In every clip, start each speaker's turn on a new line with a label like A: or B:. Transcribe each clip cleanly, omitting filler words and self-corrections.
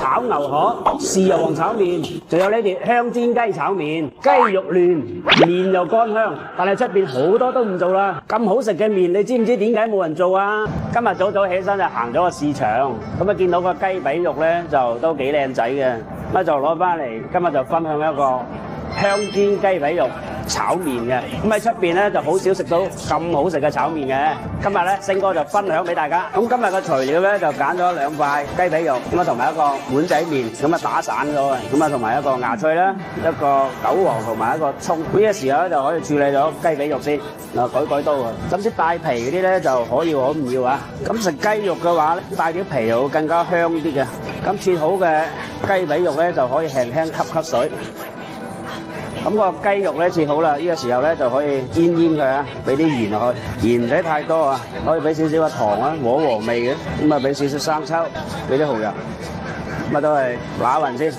A: 炒牛河、豉油皇炒麵，仲有呢碟香煎雞炒麵，雞肉嫩，麵又乾香，但係出邊好多都唔做啦。咁好食嘅麵，你知唔知點解冇人做啊？今日早早起身就行咗個市場，咁啊見到個雞髀肉咧就都幾靚仔嘅，咁就攞翻嚟，今日就分享一個香煎雞髀肉炒麵嘅。咁喺出邊咧就好少食到咁好食嘅炒麵嘅。今日咧星哥就分享俾大家。咁今日嘅材料咧就揀咗2塊雞髀肉，咁啊同埋一個碗仔麵，咁啊打散咗嘅，咁啊同埋一個芽菜啦，一個韭黃同埋一個葱。呢個時候咧就可以處理咗雞髀肉先，改刀啊。咁啲帶皮嗰啲咧就可以可唔要啊。咁食雞肉嘅話咧，帶啲皮又會更加香啲嘅。咁切好嘅雞髀肉咧就可以輕輕吸水。咁個雞肉咧切好啦，呢個時候咧就可以醃佢啊，俾啲鹽落去，鹽唔使太多啊，可以俾少少嘅糖啊，和味嘅。咁啊俾少少生抽，俾啲蠔油，咁啊都係揦勻先。呢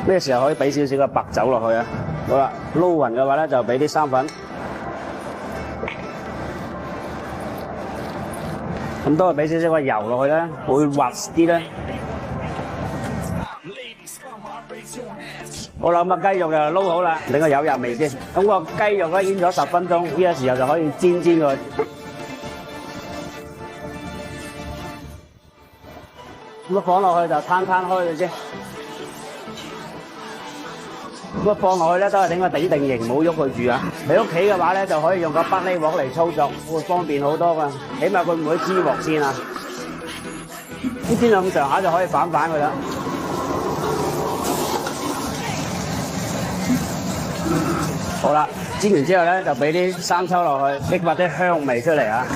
A: 個時候可以俾少少嘅白酒落去啊。好啦，撈勻嘅話咧就俾啲生粉，咁都係俾少少嘅油落去咧，會滑啲咧。好啦，咁啊雞肉就撈好啦，等佢有入味先。咁個雞肉咧醃咗10分鐘，呢個時候就可以煎佢。咁啊放落去就攤開佢先。咁啊放落去咧都係等佢頂定型，唔好喐佢住啊。你屋企嘅話咧就可以用個玻璃鑊嚟操作，會方便好多噶。起碼佢唔會黐鑊先啊。咁煎到咁上下就可以反佢啦。好啦，煎完之後咧就俾啲生抽落去，激發啲香味出嚟啊！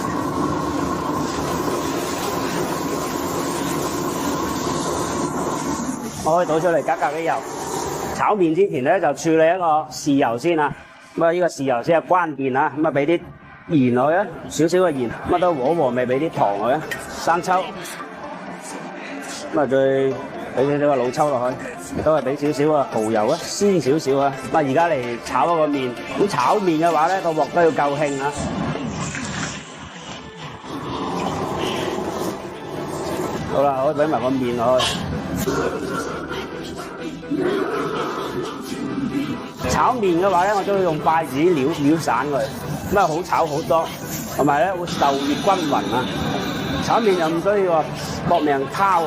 A: 我可以倒出嚟，加啲油。炒麵之前咧就處理一個豉油先啊。咁啊，呢個豉油先係關鍵啊。咁啊，俾啲鹽落去啊，少少嘅鹽，乜都和味，俾啲糖落去，生抽。咁啊，再俾少少嘅老抽落去。都係俾少少啊蠔油啊，鮮少少啊。咁啊，而家嚟炒一個麵。咁炒麵嘅話咧，個鑊都要夠興啊。好啦，可以俾埋個麵落去。炒麵嘅話咧，我都要用筷子撩散佢，咁啊好炒好多，同埋咧會受熱均勻啊。炒麵又唔需要搏命拋。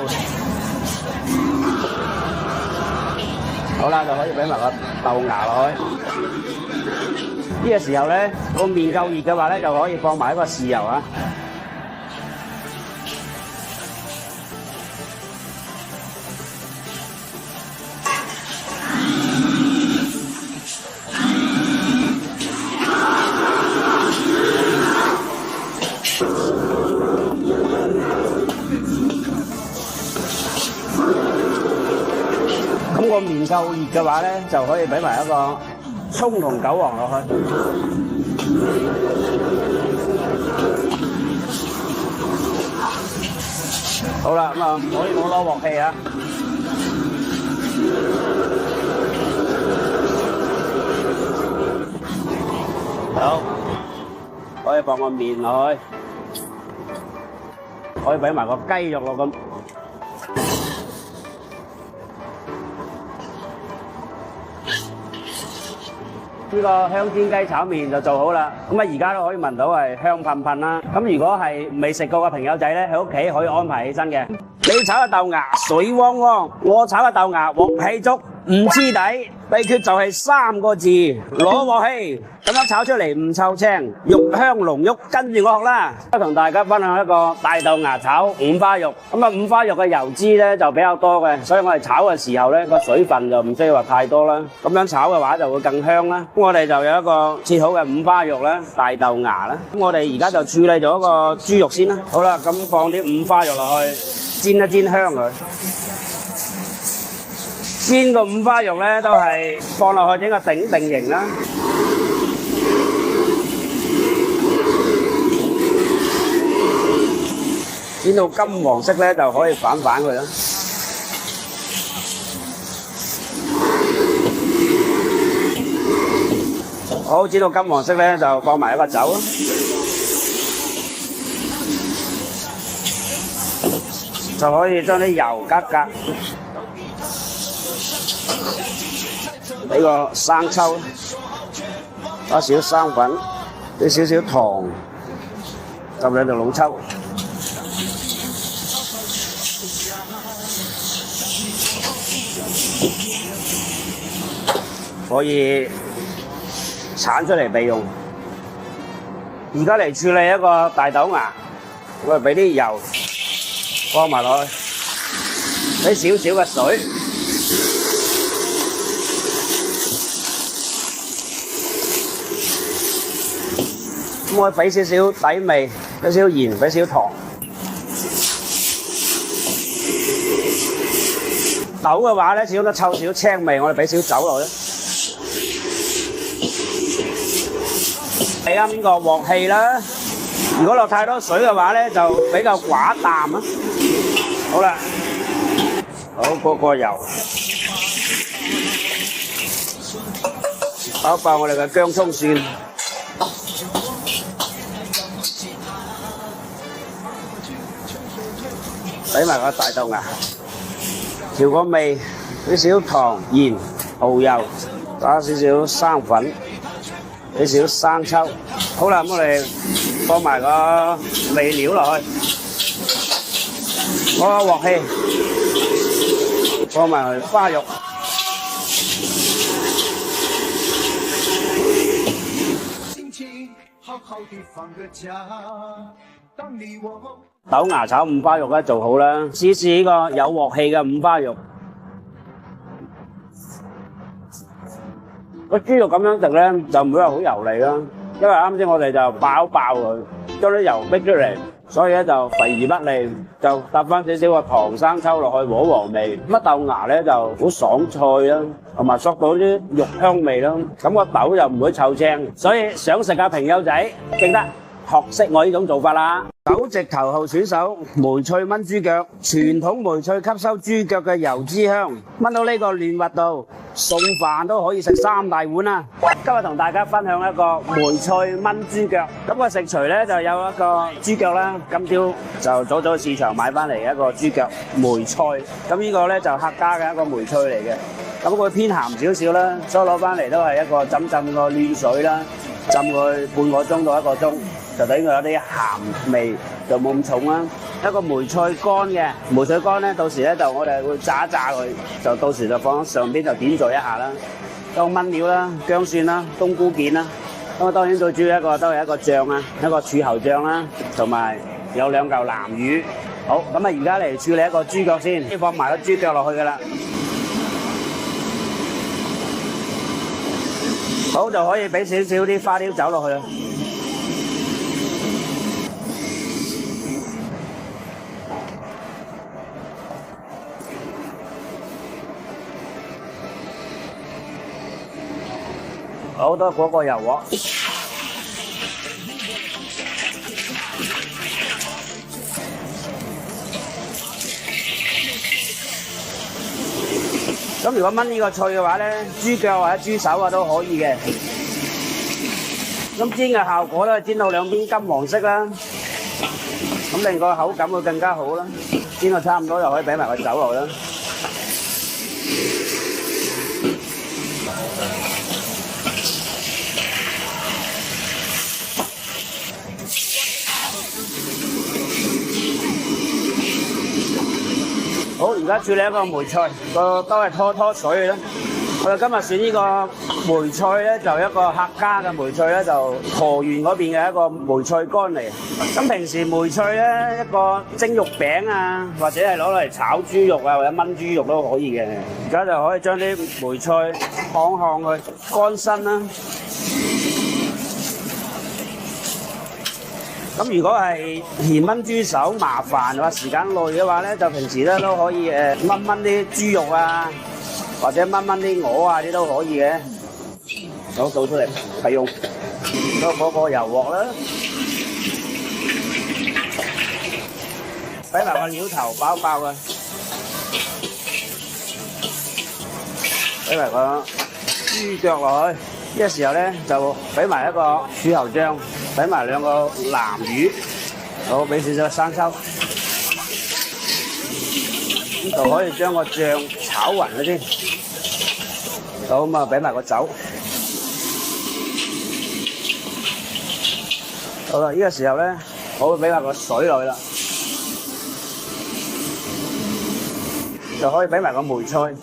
A: 好啦，就可以俾埋個豆芽落去。呢個時候咧，個麵夠熱嘅話咧，就可以放埋一個豉油啊。咁個麵夠熱嘅話咧，就可以俾埋一個葱同韭黃落去。好啦，咁啊可以冇攞鑊氣啊。好，可以放個麵落去，可以俾埋個雞肉落咁。呢個香煎雞炒麵就做好啦，咁啊而家都可以聞到係香噴噴啦。咁如果係未食過嘅朋友仔咧，喺屋企可以安排起身嘅。你炒嘅豆芽水汪汪，我炒嘅豆芽鑊氣足，唔黐底。秘訣就係3個字：攞鑊氣。咁樣炒出嚟唔臭青，肉香濃郁。跟住我學啦，同大家分享一個大豆芽炒五花肉。咁啊五花肉嘅油脂咧就比較多嘅，所以我哋炒嘅時候咧個水分就唔需要話太多啦。咁樣炒嘅話就會更香啦。咁我哋就有一個切好嘅五花肉啦，大豆芽啦。咁我哋而家就處理咗個豬肉先啦。好啦，咁放啲五花肉落去，煎一煎香佢。煎個五花肉咧都係放落去整個頂定型啦。煎到金黃色咧就可以反佢啦。好，煎到金黃色咧就放埋一個酒啦。就可以將啲油格格，俾個生抽，加少生粉，俾少少糖，浸兩條老抽。可以剷出嚟備用。而家嚟處理一個大豆芽，我哋俾啲油放埋落去，俾少少嘅水，咁我俾少少底味，俾少少鹽，俾少少糖。豆嘅話咧，始終都湊少少青味，我哋俾少少酒落去。睇啱邊個鑊氣啦，如果落太多水嘅話咧，就比較寡淡啊。好啦，好嗰個油，爆爆我哋嘅薑葱蒜，俾埋個大豆芽，調個味，俾少糖、鹽、蠔油，加少少生粉。俾少生抽，好啦，咁我哋放埋個味料落去，個鑊氣，放埋花肉，豆芽炒五花肉咧做好啦，試試呢個有鑊氣嘅五花肉。個豬肉咁樣食咧，就唔會話好油膩啦，因為啱先我哋就爆佢，將啲油逼出嚟，所以咧就肥而不膩，就搭翻少少個糖生抽落去和和味。乜豆芽咧就好爽脆啦，同埋索到啲肉香味啦，咁個豆又唔會臭青，所以想食嘅朋友仔記得學識我呢種做法啦。首席頭號選手梅菜炆豬腳，傳統梅菜吸收豬腳嘅油脂香，炆到呢個嫩滑度，餸飯都可以食3大碗啦。今日同大家分享一個梅菜炆豬腳，咁個食材咧就有一個豬腳啦，今朝就早早市場買翻嚟一個豬腳梅菜，咁呢個咧就客家嘅一個梅菜嚟嘅，咁佢偏鹹少少啦，所以攞翻嚟都係一個浸個暖水啦，浸佢半個鐘到1個鐘。就等佢有啲鹹味，就冇咁重啦。一個梅菜乾嘅梅菜乾咧，到時咧就我哋會炸一炸佢，就到時就放喺上邊就點綴一下啦。當炆料啦、薑蒜啦、冬菇件啦。咁啊，當然最主要一個都係一個醬啊，一個柱侯醬啦，同埋有2嚿南魚。好，咁啊，而家嚟處理一個豬腳先，放埋個豬腳落去噶啦。好，就可以俾少少啲花雕酒落去啦。好多嗰個油鑊，咁如果炆呢個菜嘅話咧，豬腳或者豬手啊都可以嘅。咁煎嘅效果咧，煎到兩邊金黃色啦，咁令個口感會更加好啦。煎到差唔多就可以俾埋個酒落啦。好，而家處理一個梅菜，個都係拖水啦。我哋今日選呢個梅菜咧，就一個客家嘅梅菜咧，就河源嗰邊嘅一個梅菜乾嚟。咁平時梅菜咧，一個蒸肉餅啊，或者係攞嚟炒豬肉啊，或者炆豬肉都可以嘅。而家就可以將啲梅菜烘佢乾身啦。咁如果係嫌炆豬手麻煩或時間耐嘅話咧，就平時咧都可以炆啲豬肉啊，或者炆啲鵝啊啲都可以嘅。好，倒出嚟係用嗰個油鑊啦，俾埋個料頭爆嘅，俾埋個豬腳落去。呢個時候咧就俾埋一個柱侯醬，俾埋2個南魚，好，俾少少生抽，咁就可以將個醬炒勻咗先。好，咁啊俾埋個酒。好啦，呢個時候咧，我會俾埋個水落去啦，就可以俾埋個梅菜。咁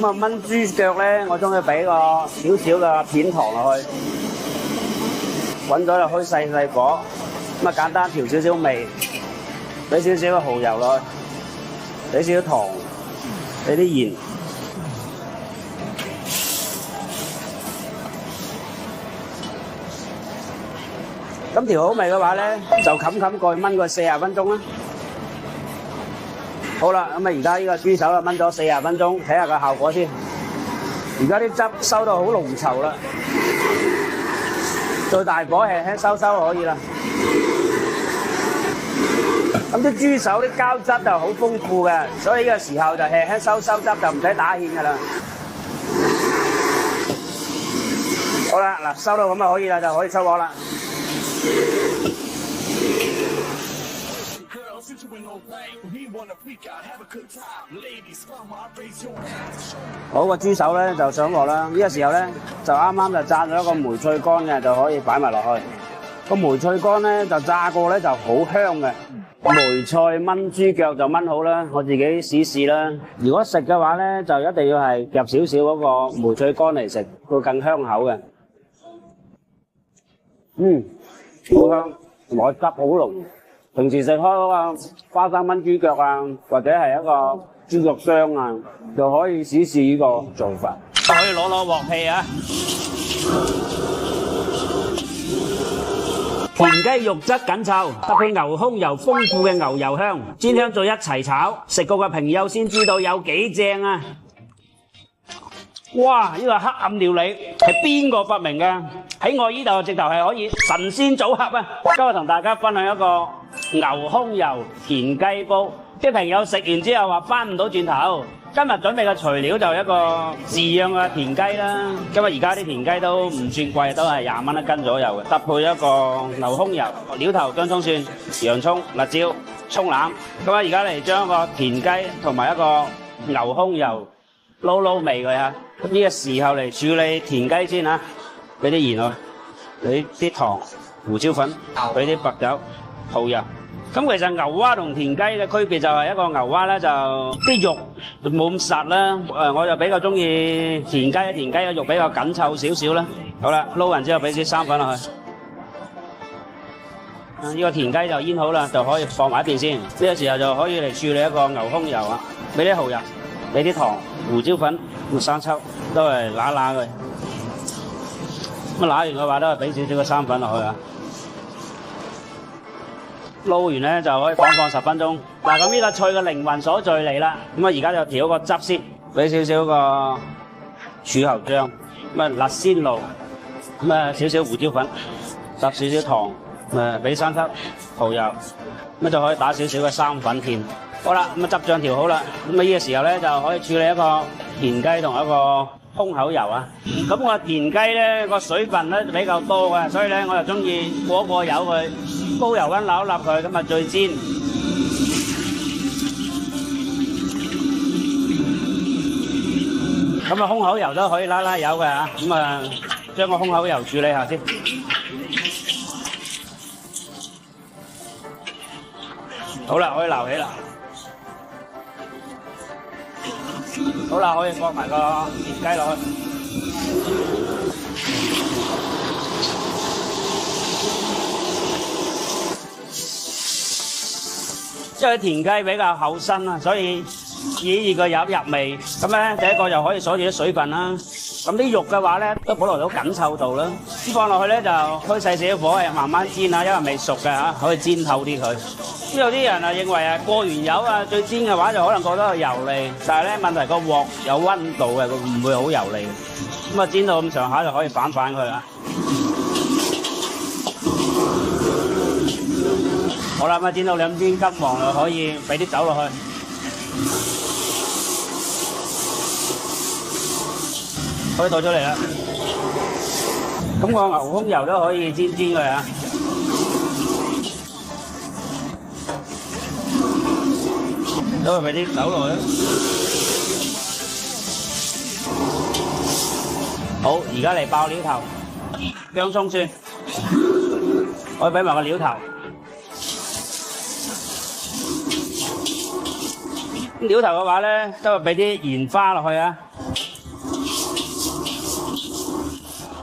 A: 啊炆豬腳咧，我中意俾個少少嘅片糖落去，滾咗就開細細火。咁啊簡單調少少味，俾少少嘅蠔油落去，俾少少糖，俾啲鹽。咁調好味嘅話咧，就冚蓋炆個40分鐘啦。好啦，咁啊而家呢個豬手啊炆咗40分鐘，睇下個效果先。而家啲汁收到好濃稠啦，最大火輕輕收就可以啦。咁啲豬手啲膠質就好豐富嘅，所以呢個時候就輕輕收汁就唔使打芡噶啦。好啦，嗱收到咁就可以啦，就可以出鑊啦。好，個豬手咧就上鑊啦，呢個時候咧就啱啱就炸咗一個梅菜乾嘅，就可以擺埋落去。個梅菜乾咧就炸過咧就好香嘅。梅菜炆豬腳就炆好啦，我自己試試啦。如果食嘅話咧，就一定要係夾少少嗰個梅菜乾嚟食，會更香口嘅。好香，同埋汁好濃。平時食開嗰個花生炆豬腳啊，或者係一個豬腳霜啊，就可以試試呢個做法。可以攞鑊氣啊！田雞肉質緊湊，搭配牛胸油豐富嘅牛油香，煎香再一齊炒，食過嘅朋友先知道有幾正啊！哇！呢個黑暗料理係邊個發明嘅？喺我呢度直頭係可以神仙組合啊！今日同大家分享一個牛胸油田雞煲，啲朋友食完之後話翻唔到轉頭。今日準備嘅材料就一個飼養嘅田雞啦，因為而家啲田雞都唔算貴，都係20蚊一斤左右嘅，搭配一個牛胸油、料頭薑葱蒜、洋葱、辣椒、葱欖。咁啊，而家嚟將一個田雞同埋一個牛胸油撈味佢啊！咁呢個時候嚟處理田雞先啊，俾啲鹽落去，俾啲糖、胡椒粉，俾啲白酒、蠔油。咁其實牛蛙同田雞嘅區別就係一個牛蛙咧就啲肉冇咁實啦，我就比較中意田雞嘅肉比較緊湊少少啦。好啦，撈完之後俾啲生粉落去。呢個田雞就醃好啦，就可以放埋一邊先。呢個時候就可以嚟處理一個牛胸油啊，俾啲蠔油，俾啲糖、胡椒粉、生抽，都係揦佢。咁揦完嘅話都係俾少少嘅生粉落去啊。撈完咧就可以放10分鐘。嗱，咁呢個菜嘅靈魂所在嚟啦。咁啊而家就調個汁先，俾少少個柱侯醬，咁啊辣鮮露，咁啊少少胡椒粉，搭少少糖，俾生抽、蠔油，咁就可以打少少嘅生粉芡。好啦，咁啊汁醬調好啦，咁啊呢個時候咧就可以處理一個田雞同一個胸口油啊。咁我田雞咧個水分咧比較多嘅，所以咧我就中意過油佢。高油溫撈一撈佢，咁啊再煎。咁啊胸口油都可以拉油嘅嚇，咁啊將個胸口油處理下先。好啦，可以撈起啦。好啦，可以放埋個田雞落去。因為田雞比較厚身啊，所以以熱佢入味。咁咧，第一個又可以鎖住啲水分啦。咁啲肉嘅話咧，都保留到緊湊度啦。咁放落去咧就開細少火，慢慢煎啊，因為未熟嘅嚇，可以煎透啲佢。咁有啲人啊認為啊過完油啊再煎嘅話就可能覺得佢油膩，但係咧問題個鑊有溫度嘅，佢唔會好油膩。咁啊煎到咁上下就可以反佢啦。好啦，咁啊煎到兩邊金黃就可以俾啲酒落去，可以倒出嚟啦。咁個牛胸油都可以煎佢啊。都係俾啲豆落去。好，而家嚟爆料頭，薑葱蒜，可以俾埋個料頭。料頭嘅話咧，都係俾啲鹽花落去啊，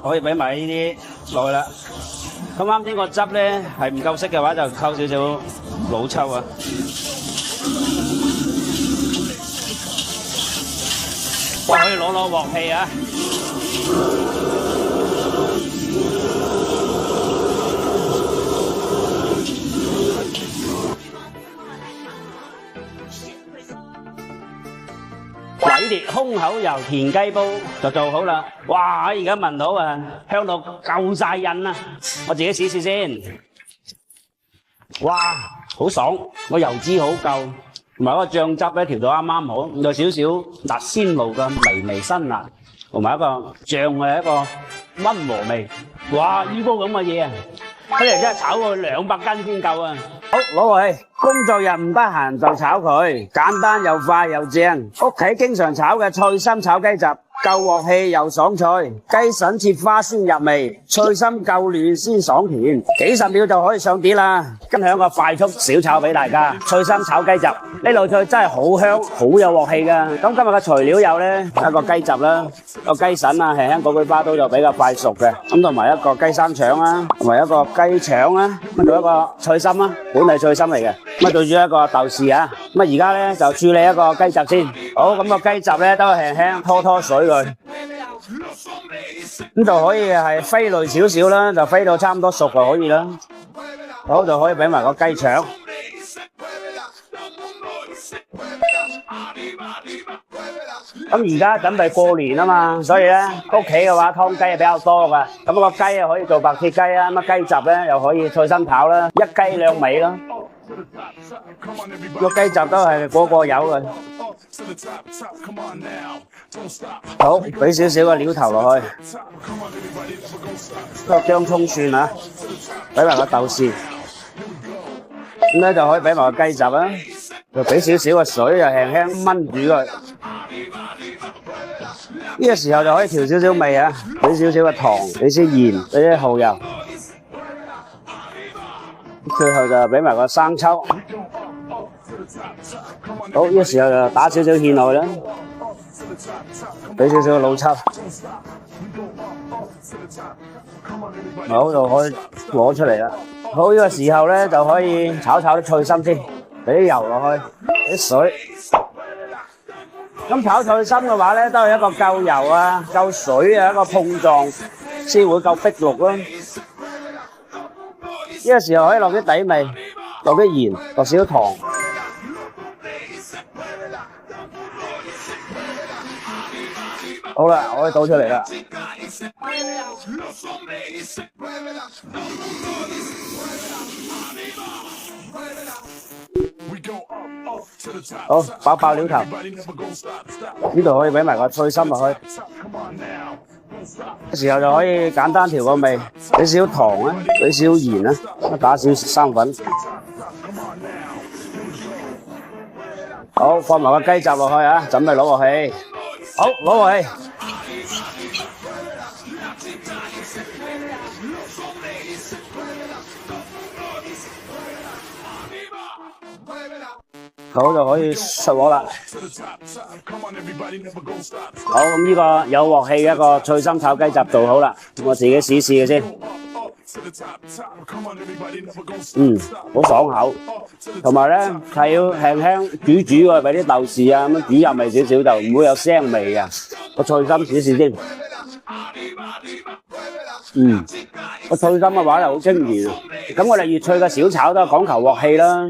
A: 可以俾埋呢啲落去啦。咁啱先個汁咧係唔夠色嘅話，就溝少少老抽啊。哇！可以攞鑊氣啊！鬼烈空口油田雞煲就做好啦！哇！而家聞到啊，香到夠晒癮啦！我自己試試先。哇！好爽，個油脂好夠，同埋嗰個醬汁咧調到啱啱好，有少少辣鮮露嘅微微辛辣，同埋一個醬嘅一個溫和味。哇！呢煲咁嘅嘢啊，睇嚟真係炒佢200斤先夠啊！好，攞過去。工作日唔得閒就炒佢，簡單又快又正。屋企經常炒嘅菜心炒雞雜，夠鑊氣又爽脆。雞腎切花先入味，菜心夠嫩先爽甜。幾十秒就可以上碟啦！分享個快速小炒俾大家。菜心炒雞雜呢道菜真係好香，好有鑊氣噶。咁今日嘅材料有呢一個雞雜啦，個雞腎啊，輕輕嗰句花刀就比較快熟嘅。咁同埋一個雞生腸啦，同埋一個雞腸啦，咁仲有一個菜心啦，本係菜心嚟嘅。咁對住一個豆豉啊，咁而家咧就處理一個雞雜先。好，咁個雞雜咧都輕輕拖水佢，咁就可以係飛累少少啦，就飛到差唔多熟就可以啦。好，就可以俾埋個雞腸。咁而家準備過年啊嘛，所以咧屋企嘅話湯雞係比較多噶。咁個雞啊可以做白切雞啊，咁雞雜咧又可以菜心炒啦，一雞兩味咯。個雞雜都係個個有嘅。好，俾少少個料頭落去，個薑葱蒜啊，俾埋個豆豉，咁咧就可以俾埋個雞雜啦，就俾少少個水，就輕輕燜住佢。呢個時候就可以調少少味啊，俾少少個糖，俾啲鹽，俾啲蠔油。最後就俾埋個生抽，好，呢個時候就打少少芡落去啦，俾少少老抽，好就可以攞出嚟啦。好，呢個時候咧就可以炒啲菜心先，俾啲油落去，啲水。咁炒菜心嘅話咧，都係一個夠油啊、夠水啊一個碰撞，先會夠碧綠咯。呢個時候可以落啲底味，落啲鹽，落少少糖。好啦，我可以倒出嚟啦。好，爆料頭，呢度可以俾埋個菜心落去。嘅時候就可以簡單調個味，俾少糖啊，俾少鹽啊，打少生粉。好，放埋個雞雜落去啊，準備攞鑊氣。好，攞鑊氣。好，就可以出鑊啦。好，咁呢個有鑊氣嘅一個菜心炒雞雜做好啦，我自己試試嘅先。好爽口，同埋咧係要輕輕煮佢，俾啲豆豉啊咁樣煮入味少少，就唔會有腥味嘅。個菜心試試先。個菜心嘅話就好清甜。咁我哋粵菜嘅小炒都係講求鑊氣啦。